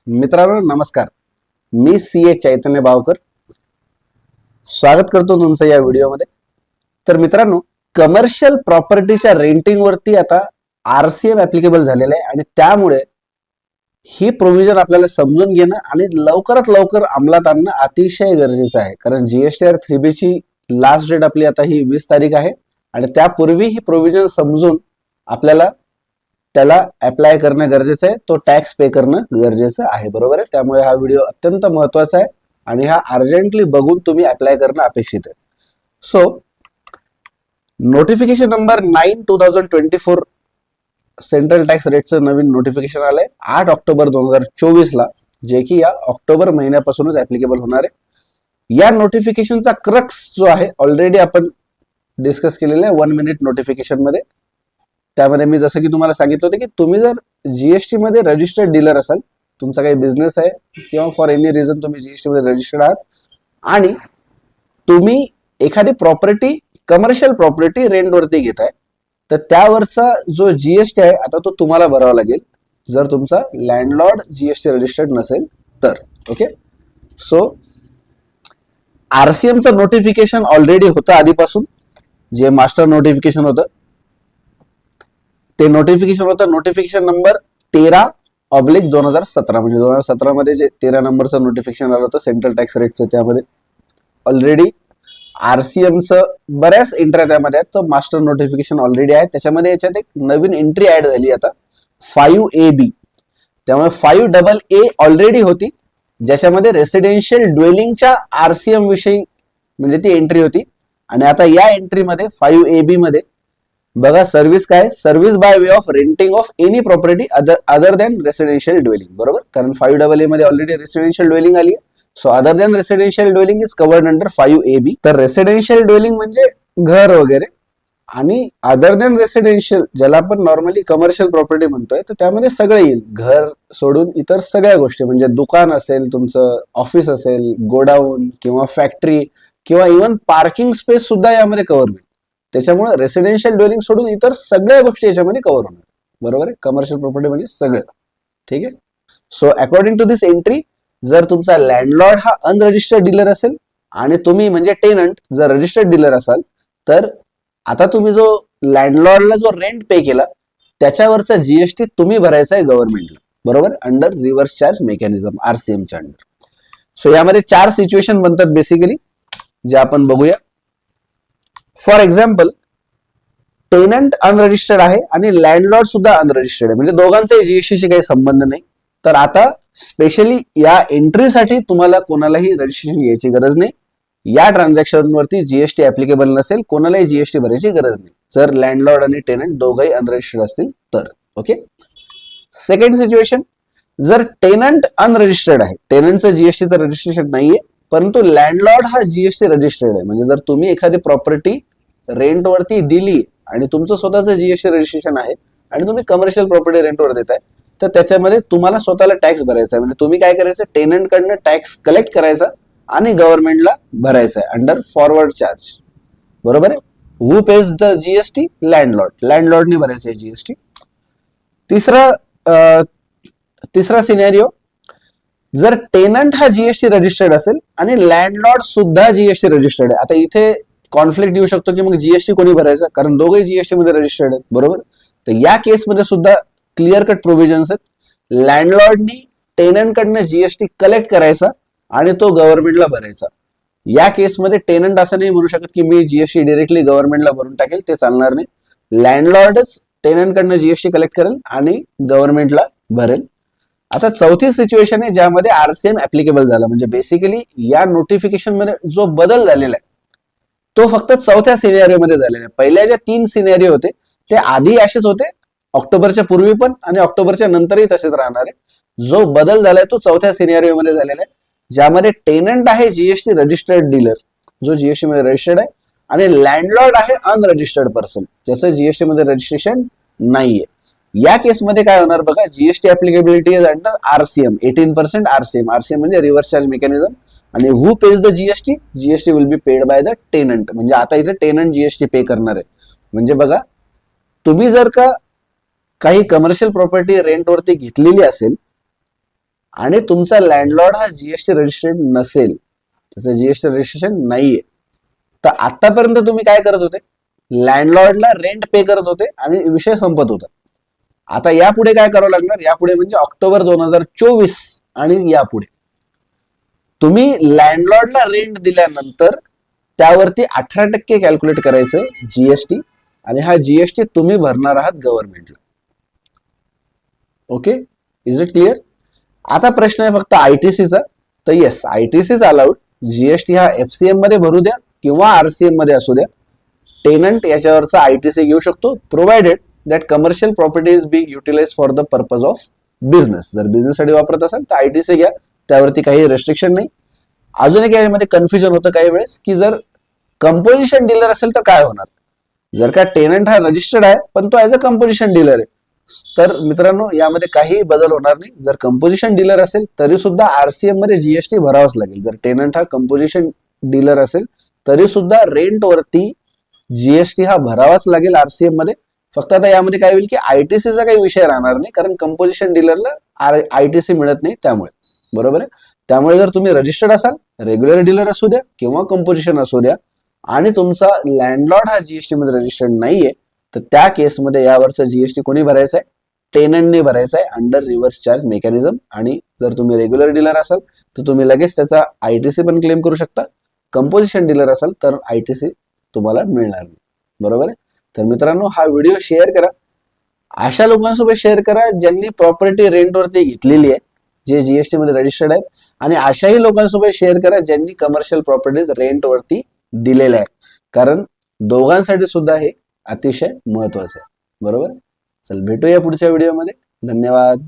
मित्रांनो नमस्कार. मी सी ए चैतन्य बावकर स्वागत करतो तुमचं या व्हिडिओमध्ये. तर मित्रांनो, कमर्शियल प्रॉपर्टीच्या रेंटिंग वरती आता आरसीएम ऍप्लिकेबल झालेलं आहे आणि त्यामुळे ही प्रोव्हिजन आपल्याला समजून घेणं आणि लवकरात लवकर अंमलात आणणं अतिशय गरजेचं आहे. कारण जीएसटीआर 3B ची लास्ट डेट आपली आता ही 20 तारीख आहे आणि त्यापूर्वी ही प्रोव्हिजन समजून आपल्याला त्याला अप्लाय करणं गरजेचं आहे, तो टॅक्स पे करणं गरजेचं आहे. बरोबर आहे. त्यामुळे हा व्हिडिओ अत्यंत महत्वाचा आहे आणि हा अर्जंटली बघून तुम्ही अप्लाय करणं अपेक्षित आहे. So notification number 9/2024 central tax रेटचं नवीन नोटिफिकेशन आलंय 8 ऑक्टोबर 2024 ला, जे की या ऑक्टोबर महिन्यापासूनच ऍप्लिकेबल होणार आहे. या नोटिफिकेशनचा क्रक्स जो आहे ऑलरेडी आपण डिस्कस केलेला आहे 1 मिनिट नोटिफिकेशन मध्ये. त्यामध्ये मी जसं की तुम्हाला सांगितलं होतं की तुम्ही जर जीएसटी मध्ये रजिस्टर्ड डीलर असाल, तुमचा काही बिझनेस आहे किंवा फॉर एनी रिझन तुम्ही जीएसटी मध्ये रजिस्टर्ड आहात आणि तुम्ही एखादी प्रॉपर्टी कमर्शियल प्रॉपर्टी रेंटवरती घेताय, तर त्यावरचा जो जीएसटी आहे आता तो तुम्हाला भरावा लागेल जर तुमचा लँडलॉर्ड जीएसटी रजिस्टर्ड नसेल तर. ओके. सो आरसीएमचं नोटिफिकेशन ऑलरेडी होतं आधीपासून, जे मास्टर नोटिफिकेशन होतं ते नोटिफिकेशन होतं नोटिफिकेशन नंबर 13/2017. म्हणजे 2017 मध्ये जे 13 नंबरचं नोटिफिकेशन आलं होतं सेंट्रल टॅक्स रेटचं, त्यामध्ये ऑलरेडी आरसीएमचं बऱ्याच एंट्र्या त्यामध्ये आहेत. तर मास्टर नोटिफिकेशन ऑलरेडी आहे. त्याच्यामध्ये याच्यात एक नवीन एंट्री ऍड झाली आता 5AB. त्यामुळे 5AA ऑलरेडी होती, ज्याच्यामध्ये रेसिडेन्शियल ड्वेलिंगच्या आरसीएम विषयी म्हणजे ती एंट्री होती. आणि आता या एंट्रीमध्ये 5AB मध्ये बघा सर्व्हिस काय, service by way of renting of any property other than residential dwelling. बरोबर. कारण 5AA मध्ये ऑलरेडी रेसिडेन्शियल ड्वेलिंग आली आहे. So other than residential dwelling is covered under 5AB. तर रेसिडेन्शियल ड्वेलिंग म्हणजे घर वगैरे, आणि अदर दॅन रेसिडेन्शियल ज्याला आपण नॉर्मली कमर्शियल प्रॉपर्टी म्हणतोय, तर त्यामध्ये सगळं येईल. घर सोडून इतर सगळ्या गोष्टी, म्हणजे दुकान असेल, तुमचं ऑफिस असेल, गोडाऊन किंवा फॅक्टरी किंवा इव्हन पार्किंग स्पेस सुद्धा यामध्ये कव्हर होईल. त्याच्यामुळे रेसिडेन्शियल ड्वेलिंग सोडून इतर सगळ्या गोष्टी याच्यामध्ये कव्हर होणार. बरोबर आहे. कमर्शियल प्रॉपर्टी म्हणजे सगळं. ठीक आहे. So according to this entry, जर तुमचा लँडलॉर्ड हा अनरजिस्टर्ड डीलर असेल आणि तुम्ही म्हणजे टेनंट जर रजिस्टर्ड डीलर असाल, तर आता तुम्ही जो लँडलॉर्डला जो रेंट पे केला त्याच्यावरचा जीएसटी तुम्ही भरायचा आहे गव्हर्नमेंटला. बरोबर. अंडर रिव्हर्स चार्ज मेकॅनिझम आरसीएमच्या अंडर. सो यामध्ये 4 सिच्युएशन बनतात बेसिकली, जे आपण बघूया. फॉर एक्झाम्पल, टेनंट अनरजिस्टर्ड आहे आणि लँडलॉर्ड सुद्धा अनरजिस्टर्ड आहे, म्हणजे दोघांचाही जीएसटीशी काही संबंध नाही. तर आता स्पेशली या एंट्रीसाठी तुम्हाला कोणालाही रजिस्ट्रेशन घ्यायची गरज नाही. या ट्रान्झॅक्शनवरती जीएसटी ऍप्लिकेबल नसेल, कोणालाही जीएसटी भरायची गरज नाही जर लँडलॉर्ड आणि टेनंट दोघंही अनरजिस्टर्ड असतील तर. ओके. सेकंड सिच्युएशन, जर टेनंट अनरजिस्टर्ड आहे, टेनंटचं जीएसटीचं रजिस्ट्रेशन नाहीये, परंतु लँडलॉर्ड हा जीएसटी रजिस्टर्ड आहे, म्हणजे जर तुम्ही एखादी प्रॉपर्टी रेंटवरती दिली आणि तुमचं स्वतःचं जीएसटी रजिस्ट्रेशन आहे आणि तुम्ही कमर्शियल प्रॉपर्टी रेंटवर देताय, तर त्याच्यामध्ये तुम्हाला स्वतःला टॅक्स भरायचा आहे. म्हणजे तुम्ही काय करायचं, टेनंट कडनं टॅक्स कलेक्ट करायचा आणि गव्हर्नमेंटला भरायचा आहे अंडर फॉरवर्ड चार्ज. बरोबर आहे. हु पेज द जीएसटी? लँडलॉर्ड. लँडलॉर्डने भरायचं आहे जीएसटी. तिसरा सिनेरिओ, जर टेनंट हा जीएसटी रजिस्टर्ड असेल आणि लँडलॉर्ड सुद्धा जीएसटी रजिस्टर्ड आहे. आता इथे कॉन्फ्लिक्ट येऊ शकतो की मग जीएसटी कोणी भरायचा, कारण दोघे जीएसटी मध्ये रजिस्टर्ड आहेत. बरोबर. तर या केसमध्ये सुद्धा क्लिअर कट प्रोव्हिजन्स आहेत. लँडलॉर्डनी टेनंट कडनं जीएसटी कलेक्ट करायचा आणि तो गव्हर्नमेंटला भरायचा. या केसमध्ये टेनंट असं नाही म्हणू शकत की मी जीएसटी डायरेक्टली गव्हर्नमेंटला भरून टाकेल, ते चालणार नाही. लँडलॉर्डच टेनंट कडनं जीएसटी कलेक्ट करेल आणि गव्हर्नमेंटला भरेल. आता चौथी सिच्युएशन आहे ज्यामध्ये आरसीएम ऍप्लिकेबल झाला. म्हणजे बेसिकली या नोटिफिकेशन मध्ये जो बदल झालेला आहे तो फक्त चौथ्या सिनेरिओ मध्ये झालेला आहे. पहिल्या ज्या 3 सिनेरिओ होते ते आधी असेच होते, ऑक्टोबरच्या पूर्वी पण आणि ऑक्टोबरच्या नंतरही तसेच राहणार आहे. जो बदल झालाय तो चौथ्या सिनेरिओ मध्ये झालेला आहे, ज्यामध्ये टेनंट आहे जीएसटी रजिस्टर्ड डीलर, जो जीएसटी मध्ये रजिस्टर्ड आहे, आणि लँडलॉर्ड आहे अनरजिस्टर्ड पर्सन, ज्याचं जीएसटी मध्ये रजिस्ट्रेशन नाहीये. या केसमध्ये काय होणार बघा, GST applicability is under RCM 18% RCM. RCM म्हणजे रिव्हर्स चार्ज मेकॅनिझम. आणि who pays the GST? GST will be paid by the tenant. म्हणजे आता इथे टेनंट जीएसटी पे करणार आहे. म्हणजे बघा, तुम्ही जर का काही कमर्शियल प्रॉपर्टी रेंटवरती घेतलेली असेल आणि तुमचा लँडलॉर्ड हा जीएसटी रजिस्टर्ड नसेल, त्याचं जीएसटी रजिस्ट्रेशन नाहीये, तर आतापर्यंत तुम्ही काय करत होते, लँडलॉर्डला रेंट पे करत होते आणि विषय संपत होता. आता यापुढे काय करावं लागणार, यापुढे म्हणजे ऑक्टोबर 2024 आणि यापुढे तुम्ही लँडलॉर्डला रेंट दिल्यानंतर त्यावरती 18% कॅल्क्युलेट करायचं जीएसटी, आणि हा जीएसटी तुम्ही भरणार आहात गव्हर्नमेंटला. Okay, is it clear? आता प्रश्न आहे फक्त आयटीसीचा. तर yes, ITC is allowed. GST हा एफसीएम मध्ये भरू द्या किंवा आरसीएम मध्ये असू द्या, टेनंट याच्यावरचा आयटीसी घेऊ शकतो, provided that commercial property is being utilise for the purpose of business. जर बिझनेससाठी वापरत असाल तर आयटीसी घ्या, त्यावरती काही रेस्ट्रिक्शन नाही. अजून एक यामध्ये कन्फ्युजन होतं काही वेळेस की जर कंपोजिशन डीलर असेल तर काय होणार. जर का टेनंट हा रजिस्टर्ड आहे पण तो ऍज अ कंपोजिशन डीलर आहे, तर मित्रांनो यामध्ये काही बदल होणार नाही. जर कंपोजिशन डीलर असेल तरी सुद्धा आरसीएम मध्ये जीएसटी भरावाच लागेल. जर टेनंट हा कंपोजिशन डीलर असेल तरी सुद्धा रेंट वरती जीएसटी हा भरावाच लागेल आरसीएम मध्ये. फक्त आता यामध्ये काय होईल की आयटीसीचा काही विषय राहणार नाही, कारण कंपोजिशन डीलरला आयटीसी मिळत नाही त्यामुळे. बरोबर आहे. त्यामुळे जर तुम्ही रजिस्टर्ड असाल, रेग्युलर डीलर असू द्या किंवा कंपोजिशन असू द्या, आणि तुमचा लँडलॉर्ड हा जीएसटी मध्ये रजिस्टर्ड नाहीये, तर त्या केसमध्ये यावरचा जीएसटी कोणी भरायचा आहे, टेनंटने भरायचा आहे अंडर रिव्हर्स चार्ज मेकॅनिझम. आणि जर तुम्ही रेग्युलर डीलर असाल तर तुम्ही लगेच त्याचा आयटीसी पण क्लेम करू शकता. कंपोजिशन डीलर असाल तर आयटीसी तुम्हाला मिळणार नाही. बरोबर आहे. तर मित्रांनो हा व्हिडिओ शेअर करा, अशा लोकांसोबत शेअर करा ज्यांनी प्रॉपर्टी रेंटवरती घेतलेली आहे, जे जीएसटी मध्ये रजिस्टर्ड आहेत, आणि अशाही लोकांसोबत शेअर करा ज्यांनी कमर्शियल प्रॉपर्टीज रेंटवरती दिलेल्या आहेत, कारण दोघांसाठी सुद्धा हे अतिशय महत्वाचं आहे. बरोबर. चल भेटूया पुढच्या व्हिडिओमध्ये. धन्यवाद.